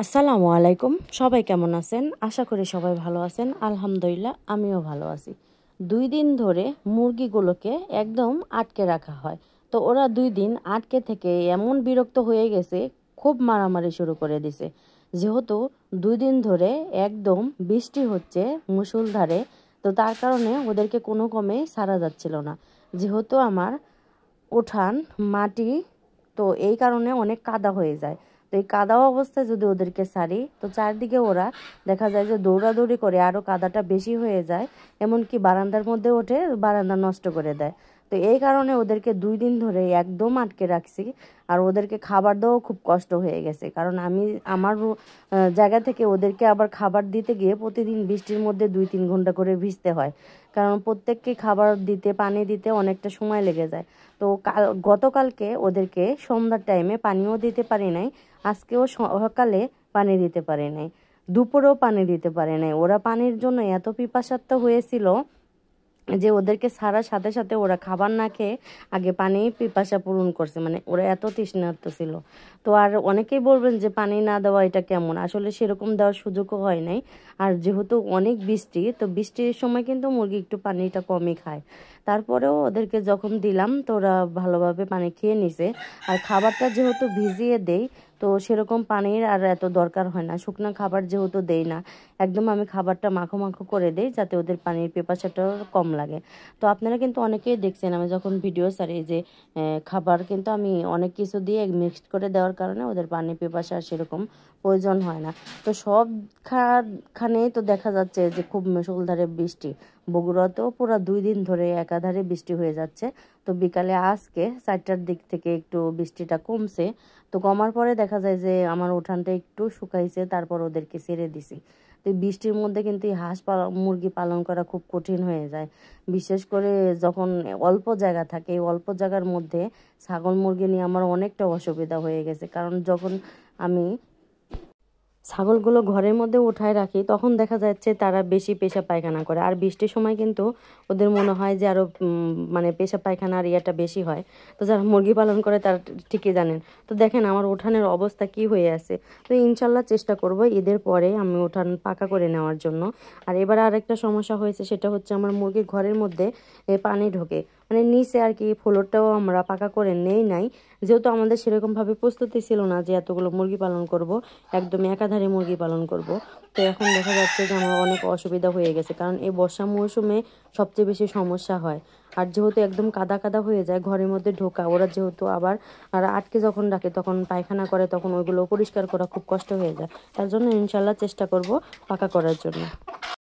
আসসালামু আলাইকুম। সবাই কেমন আছেন? আশা করি সবাই ভালো আছেন। আলহামদুলিল্লাহ আমিও ভালো আছি। 2 দিন ধরে মুরগিগুলোকে একদম আটকে রাখা হয়। তো ওরা 2 দিন আটকে থেকে এমন বিরক্ত হয়ে গেছে, খুব মারামারি শুরু করে দিছে। যেহেতু 2 দিন ধরে একদম বৃষ্টি হচ্ছে মুষলধারে, তো তার কারণে ওদেরকে কোনো ক্রমে ছাড়া যাচ্ছিল না। যেহেতু আমার উঠান মাটি, তো এই কারণে অনেক কাদা হয়ে যায়। তো এই কাদা অবস্থায় যদি ওদেরকে ছাড়ি, তো চারদিকে ওরা দেখা যায় যে দৌড়াদৌড়ি করে, আরও কাদাটা বেশি হয়ে যায়, এমনকি বারান্দার মধ্যে ওঠে, বারান্দা নষ্ট করে দেয়। তো এই কারণে ওদেরকে 2 দিন ধরে একদম আটকে রাখছি। আর ওদেরকে খাবার দেওয়াও খুব কষ্ট হয়ে গেছে, কারণ আমি আমার জায়গা থেকে ওদেরকে আবার খাবার দিতে গিয়ে প্রতিদিন বৃষ্টির মধ্যে 2-3 ঘন্টা করে ভিজতে হয়, কারণ প্রত্যেককে খাবার দিতে, পানি দিতে অনেকটা সময় লেগে যায়। তো গতকালকে ওদেরকে সন্ধ্যার টাইমে পানিও দিতে পারি নাই, আজকেও সকালে পানি দিতে পারি নাই, দুপুরেও পানি দিতে পারি নাই। ওরা পানির জন্য এত পিপাসার্ত হয়েছিল যে ওদেরকে ছাড়ার সাথে সাথে ওরা খাবার না খেয়ে আগে পানি পিপাসা পূরণ করছে, মানে ওরা এত তৃষ্ণার্ত ছিল। তো আর অনেকেই বলবেন যে পানি না দেওয়া এটা কেমন, আসলে সেরকম দেওয়ার সুযোগও হয় নাই। আর যেহেতু অনেক বৃষ্টি, তো বৃষ্টির সময় কিন্তু মুরগি একটু পানিটা কমই খায়। তারপরেও ওদেরকে যখন দিলাম, তো ওরা ভালোভাবে পানি খেয়ে নিছে। আর খাবারটা যেহেতু ভিজিয়ে দেই, তো সেরকম পানির আর এত দরকার হয় না। শুকনো খাবার যেহেতু দেই না, একদম আমি খাবারটা মাখো মাখো করে দেই, যাতে ওদের পানির পিপাসাটা কম লাগে। তো আপনারা কিন্তু অনেকেই দেখছেন আমি যখন ভিডিও ছাড়ি যে খাবার কিন্তু আমি অনেক কিছু দিয়ে মিক্সড করে দেওয়ার কারণে ওদের পানির পিপাসা সেরকম প্রয়োজন হয় না। তো সব খানেই তো দেখা যাচ্ছে যে খুব মুষলধারে বৃষ্টি। বগুড়াতেও পুরো 2 দিন ধরে একাধারে বৃষ্টি হয়ে যাচ্ছে। তো বিকালে আজকে 4টার দিক থেকে একটু বৃষ্টিটা কমছে। তো কমার পরে দেখা যায় যে আমার উঠানটা একটু শুকাইছে, তারপর ওদেরকে ছেড়ে দিছি। তো বৃষ্টির মধ্যে কিন্তু এই মুরগি পালন করা খুব কঠিন হয়ে যায়, বিশেষ করে যখন অল্প জায়গা থাকে। অল্প জায়গার মধ্যে ছাগল মুরগি নিয়ে আমার অনেকটা অসুবিধা হয়ে গেছে, কারণ যখন আমি ছাগলগুলো ঘরের মধ্যে উঠায় রাখি, তখন দেখা যাচ্ছে তারা বেশি পেশাব পায়খানা করে। আর বৃষ্টির সময় কিন্তু ওদের মনে হয় যে আরও মানে পেশাব পায়খানার ইয়েটা বেশি হয়। তো যারা মুরগি পালন করে তারা ঠিকই জানেন। তো দেখেন আমার উঠানের অবস্থা কি হয়ে আছে। তো ইনশাল্লাহ চেষ্টা করব ঈদের পরে আমি উঠান পাকা করে নেওয়ার জন্য। আর এবার আরেকটা সমস্যা হয়েছে, সেটা হচ্ছে আমার মুরগির ঘরের মধ্যে পানি ঢোকে, মানে নিচে আর কি ফ্লোরটাও আমরা পাকা করে নেই নাই, যেহেতু আমাদের সেরকমভাবে প্রস্তুতি ছিল না যে এতগুলো মুরগি পালন করব, একদমই একাধারে মুরগি পালন করব। তো এখন দেখা যাচ্ছে যে আমার অনেক অসুবিধা হয়ে গেছে, কারণ এই বর্ষা মৌসুমে সবচেয়ে বেশি সমস্যা হয়। আর যেহেতু একদম কাদা কাদা হয়ে যায় ঘরের মধ্যে ঢোকা, ওরা যেহেতু আবার আর আটকে যখন রাখে তখন পায়খানা করে, তখন ওইগুলো পরিষ্কার করা খুব কষ্ট হয়ে যায়। তার জন্য ইনশাল্লাহ চেষ্টা করব পাকা করার জন্য।